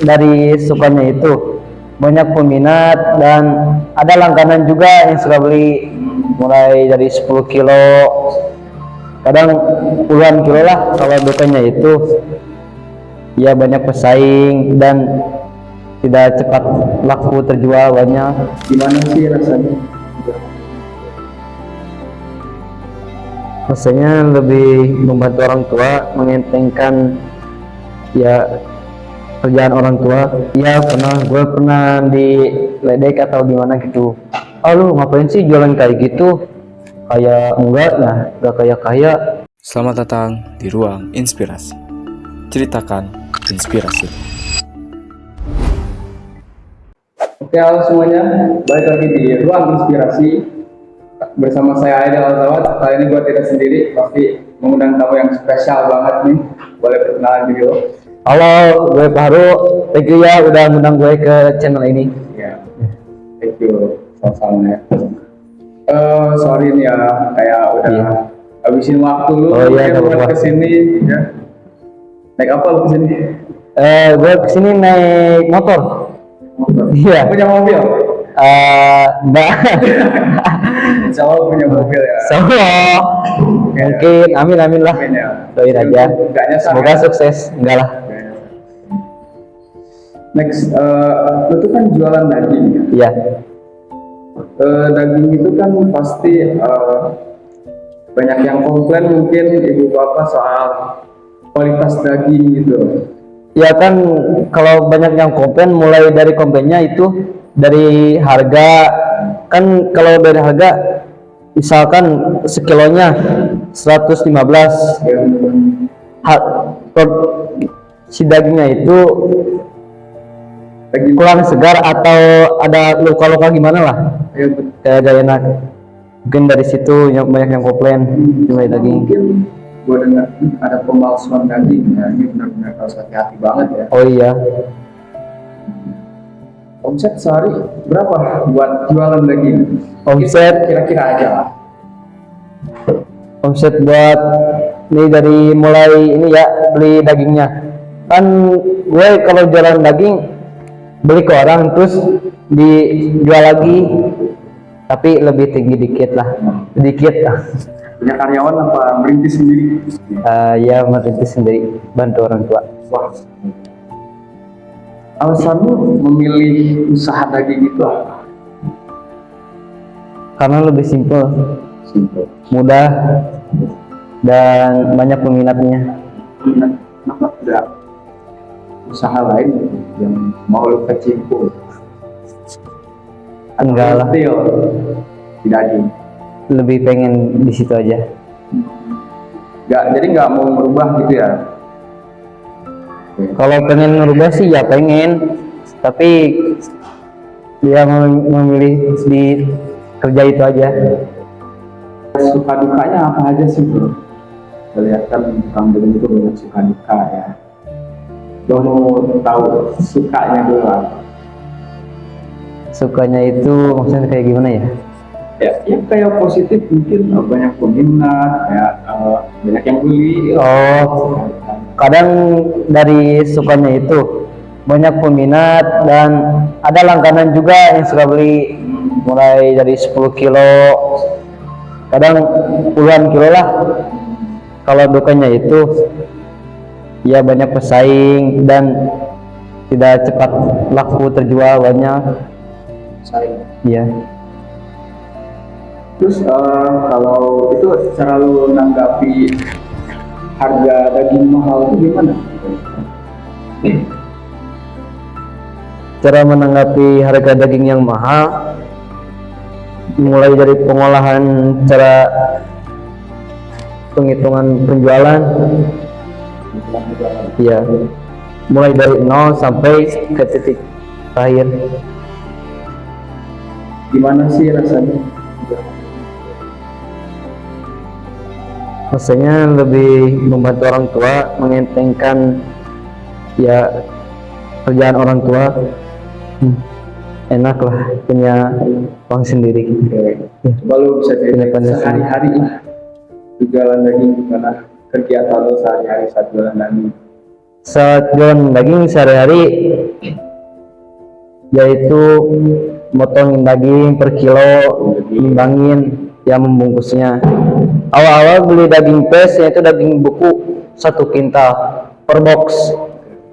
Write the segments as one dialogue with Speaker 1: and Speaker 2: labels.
Speaker 1: dari sukanya itu banyak peminat dan ada langganan juga yang suka beli mulai dari 10 kilo, kadang puluhan kilo lah. Kalau dukanya itu ya banyak pesaing dan tidak cepat laku terjual banyak.
Speaker 2: Gimana sih rasanya?
Speaker 1: Rasanya lebih membantu orang tua, mengentengkan ya kerjaan orang tua. Ya gue pernah diledek atau gimana gitu. Ah lu ngapain sih jualan kayak gitu? Kayak enggak lah, enggak kayak kaya.
Speaker 3: Selamat datang di Ruang Inspirasi. Ceritakan inspirasi.
Speaker 2: Oke, halo semuanya, balik lagi di Ruang Inspirasi bersama saya Aidil Alzawad. Kali ini gue tidak sendiri, pasti mengundang tamu yang spesial banget nih. Boleh perkenalan diri lo?
Speaker 1: Halo, gue Faru. Thank you ya udah ngundang gue ke channel ini.
Speaker 2: Ya, thank you, sama-sama ya. Sorry nih ya, kayak udah habisin waktu lu buat kesini ya. Naik apa lu kesini?
Speaker 1: Gue kesini naik motor. Iya.
Speaker 2: Punya mobil?
Speaker 1: Enggak.
Speaker 2: Insya Allah punya mobil ya.
Speaker 1: Mungkin, amin lah.
Speaker 2: Ya.
Speaker 1: Doain aja. Semoga sukses. Enggak lah.
Speaker 2: Next, lu tuh kan jualan daging ya?
Speaker 1: Iya.
Speaker 2: Daging itu kan pasti banyak yang komplain mungkin ibu bapak soal kualitas daging gitu.
Speaker 1: Ya kan, kalau banyak yang komplain, mulai dari komplainnya itu dari harga. Kan kalau dari harga, misalkan sekilonya 115, si dagingnya itu kurang segar atau ada luka-luka gimana lah, kayak gak enak. Mungkin dari situ yang banyak yang komplain mulai daging.
Speaker 2: Mungkin gue dengar ada pemalsuan daging ya, ini benar-benar harus hati-hati banget ya.
Speaker 1: Oh iya.
Speaker 2: Omset sehari berapa buat jualan daging?
Speaker 1: Omset
Speaker 2: Kira-kira aja lah.
Speaker 1: Omset buat ini dari mulai ini ya, beli dagingnya. Kan gue kalau jualan daging beli ke orang terus dijual lagi, tapi lebih tinggi dikit lah.
Speaker 2: Punya karyawan apa merintis sendiri?
Speaker 1: Ya merintis sendiri, bantu orang tua.
Speaker 2: Wah. Alasanmu memilih usaha daging itu apa?
Speaker 1: Karena lebih simpel, mudah, dan banyak peminatnya.
Speaker 2: Kenapa tidak usaha lain yang mau lu kecimpung?
Speaker 1: Enggak lah,
Speaker 2: di daging.
Speaker 1: lebih pengen di situ aja.
Speaker 2: Jadi nggak mau merubah gitu ya?
Speaker 1: Kalau pengen ngerubah sih ya pengen, tapi dia memilih di kerja itu aja.
Speaker 2: Suka dukanya apa aja sih bro? Kelihatan tukang daging itu banyak suka duka ya. Gue mau tahu sukanya dulu apa?
Speaker 1: Sukanya itu maksudnya kayak gimana ya?
Speaker 2: Ya kayak positif mungkin banyak peminat, ya banyak yang beli.
Speaker 1: Oh, kadang dari sukanya itu banyak peminat dan ada langganan juga yang suka beli mulai dari 10 kilo, kadang puluhan kilo lah. Kalau dukanya itu ya banyak pesaing dan tidak cepat laku terjual banyak. Iya.
Speaker 2: Terus kalau itu cara lu nanggapi harga daging mahal itu gimana?
Speaker 1: Cara menanggapi harga daging yang mahal mulai dari pengolahan, cara penghitungan penjualan. Iya. Mulai dari 0 sampai ke titik terakhir.
Speaker 2: Gimana sih rasanya?
Speaker 1: Rasanya lebih membantu orang tua, mengentengkan ya kerjaan orang tua. Enak lah punya uang sendiri.
Speaker 2: Coba lu bisa ceritain sehari-hari jualan daging gimana, kegiatan lu sehari-hari saat jualan daging?
Speaker 1: Saat jualan daging sehari-hari yaitu motongin daging per kilo, nimbangin, ya membungkusnya. Awal-awal beli daging fresh yaitu daging beku 1 kintal per box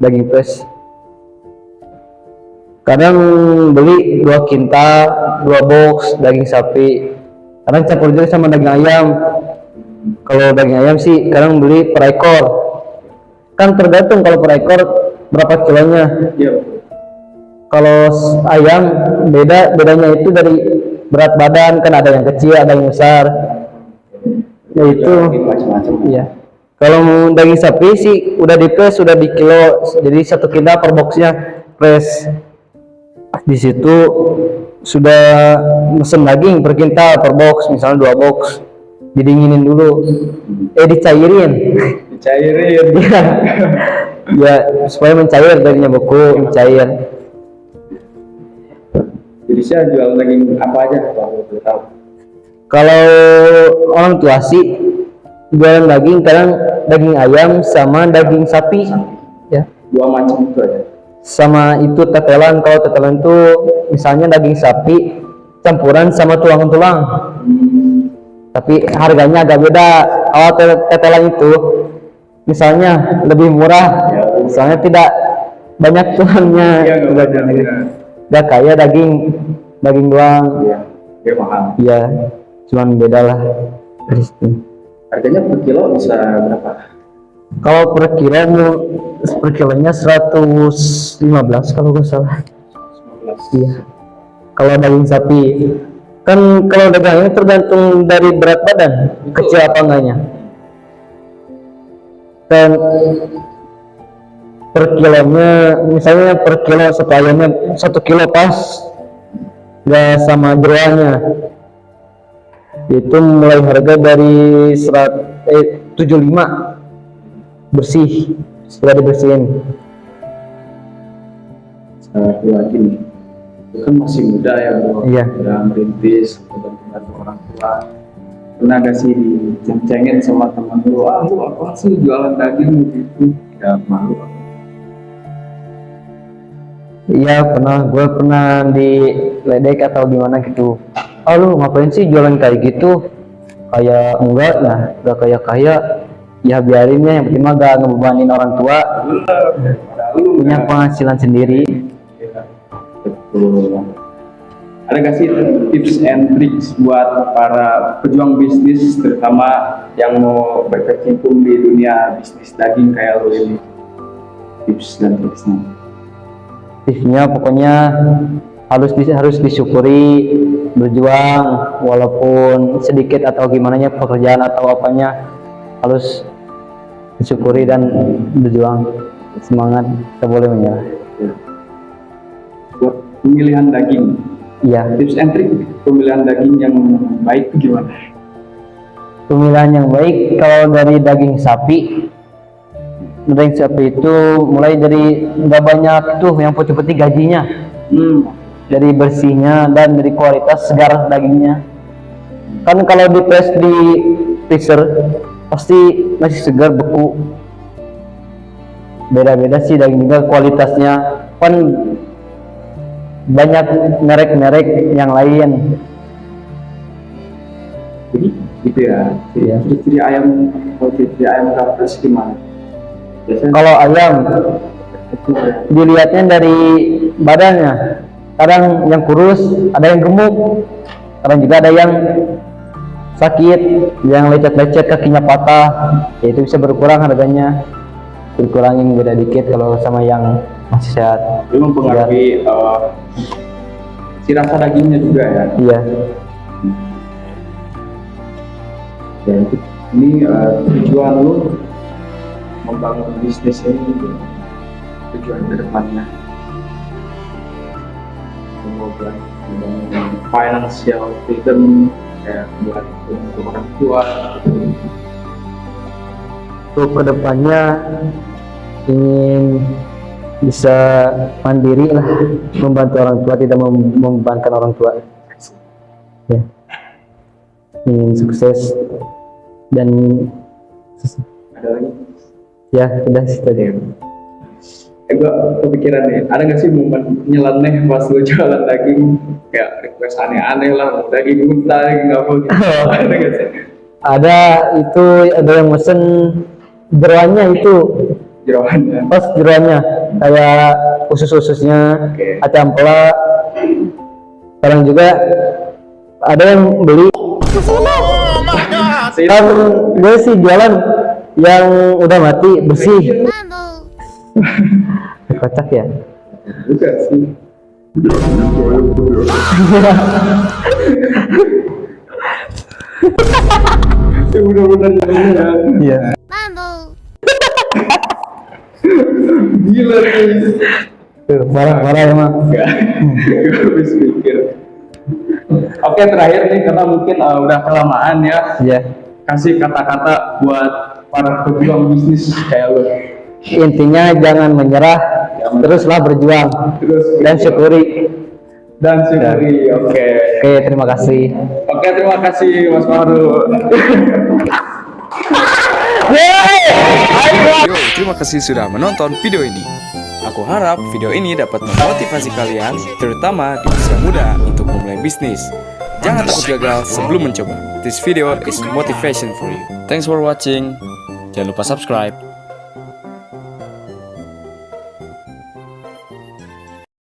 Speaker 1: daging fresh. Kadang beli 2 kintal 2 box daging sapi, kadang campur juga sama daging ayam. Kalau daging ayam sih kadang beli per ekor, kan tergantung kalau per ekor berapa kilonya.
Speaker 2: Iya.
Speaker 1: Kalau ayam bedanya itu dari berat badan, kan ada yang kecil ada yang besar, yaitu
Speaker 2: Macam-macam.
Speaker 1: iya. Kalau daging sapi sih udah di press, sudah di kilo, jadi 1 kintal per boxnya press. Di situ sudah mesen daging per kintal per box, misalnya 2 box, didinginin dulu, dicairin.
Speaker 2: Dicairin.
Speaker 1: ya, ya supaya mencair, dagingnya beku mencair.
Speaker 2: Jadi saya jual daging apa aja kalau boleh tahu?
Speaker 1: Kalau orang tua sih jualan daging, kadang daging ayam sama daging sapi, ya.
Speaker 2: 2 macam itu aja.
Speaker 1: Sama itu tetelan. Kalau tetelan itu misalnya daging sapi campuran sama tulang-tulang, tapi harganya agak beda. Kalau tetelan itu misalnya lebih murah, misalnya tidak banyak tulangnya,
Speaker 2: Iya, nggak banyak, ya.
Speaker 1: nggak kayak daging doang.
Speaker 2: Iya, dia mahal.
Speaker 1: Iya, cuman beda lah dari situ.
Speaker 2: Harganya per kilo bisa berapa?
Speaker 1: Kalau per kilonya 115 kalau nggak salah.
Speaker 2: 19.
Speaker 1: Iya. Kalau daging sapi kan, kalau dagingnya tergantung dari berat badan, kecil apa enggaknya. Dan per kilonya, misalnya per kilo satu ayamnya 1 kilo pas, nggak sama jeroannya. Itu mulai harga dari 75 bersih, sudah dibersihin.
Speaker 2: Saya yakin itu kan masih muda ya bro.
Speaker 1: Iya.
Speaker 2: Udah merintis, bantu orang tua. Pernah gak sih diceng-cengin sama teman lu, lu apa sih jualan daging gitu? Ya malu.
Speaker 1: Iya pernah, gue pernah diledek atau gimana gitu. Oh lu ngapain sih jualan kayak gitu? Kayak enggak lah, udah kaya, ya biarinnya, yang penting mah gak ngebebanin orang tua, punya penghasilan sendiri.
Speaker 2: Betul. Ada gak sih tips and tricks buat para pejuang bisnis, terutama yang mau berkecimpung di dunia bisnis daging kayak lo ini? Tips dan triksnya.
Speaker 1: Tipsnya pokoknya harus disyukuri, berjuang walaupun sedikit atau gimana nya pekerjaan atau apanya, harus disyukuri dan berjuang, semangat, tak boleh menyerah.
Speaker 2: Buat pemilihan daging,
Speaker 1: Iya,
Speaker 2: tips and trick pemilihan daging yang baik itu gimana?
Speaker 1: pemilihan yang baik kalau dari daging sapi itu mulai dari nggak banyak tuh yang putih-putih gajinya, dari bersihnya dan dari kualitas segar dagingnya. Kan kalau di press di freezer pasti masih segar beku. Beda-beda sih daging juga kualitasnya, kan banyak merek-merek yang lain.
Speaker 2: Jadi gitu ya.
Speaker 1: Iya.
Speaker 2: Ciri-ciri ayam, kalau ciri-ciri ayam kampus gimana? Biasanya
Speaker 1: Kalau ayam
Speaker 2: itu
Speaker 1: dilihatnya dari badannya, kadang yang kurus, ada yang gemuk, kadang juga ada yang sakit, yang lecet-lecet kakinya patah, ya itu bisa berkurang harganya, berkurangin beda dikit kalau sama yang masih sehat.
Speaker 2: itu mempengaruhi si rasa dagingnya juga ya.
Speaker 1: Iya.
Speaker 2: Ya, ini tujuan lu membangun bisnis ini, tujuan kedepannya semoga membangun financial freedom kayak buat untuk orang tua.
Speaker 1: Untuk kedepannya ingin bisa mandiri lah, membantu orang tua, tidak membebankan orang tua. Ya. Ingin sukses dan
Speaker 2: Ada lagi?
Speaker 1: ya udah sih tadi.
Speaker 2: Gue kepikiran nih, ada nggak sih momen nyeleneh pas lu jualan daging kayak request aneh-aneh lah, mau daging unta, daging apa gitu. Ada nggak sih?
Speaker 1: Ada itu, ada yang mesen jeroannya itu,
Speaker 2: Jeroannya.
Speaker 1: pas jeroannya kayak usus-ususnya,
Speaker 2: Oke.
Speaker 1: kacang ampela. Sekarang juga ada yang beli. Kan gue sih jualan yang udah mati bersih. Kocak ya.
Speaker 2: Bukan sih. Ya benar-benar ya.
Speaker 1: Iya.
Speaker 2: Gila sih.
Speaker 1: Tuh, marah-marah emang.
Speaker 2: Enggak. Gue habis pikir. Oke, terakhir nih karena mungkin udah kelamaan ya.
Speaker 1: Iya.
Speaker 2: Kasih kata-kata buat para pejuang bisnis kayak lo.
Speaker 1: Intinya jangan menyerah, teruslah berjuang
Speaker 2: Terus
Speaker 1: dan syukuri.
Speaker 2: dan syukuri. Oke.
Speaker 1: Oke, terima kasih.
Speaker 2: Oke, terima kasih Mas Fahrul.
Speaker 3: Yo, terima kasih sudah menonton video ini. Aku harap video ini dapat memotivasi kalian, terutama di usia muda untuk memulai bisnis. Jangan takut gagal sebelum mencoba. This video is motivation for you. Thanks for watching. Jangan lupa subscribe.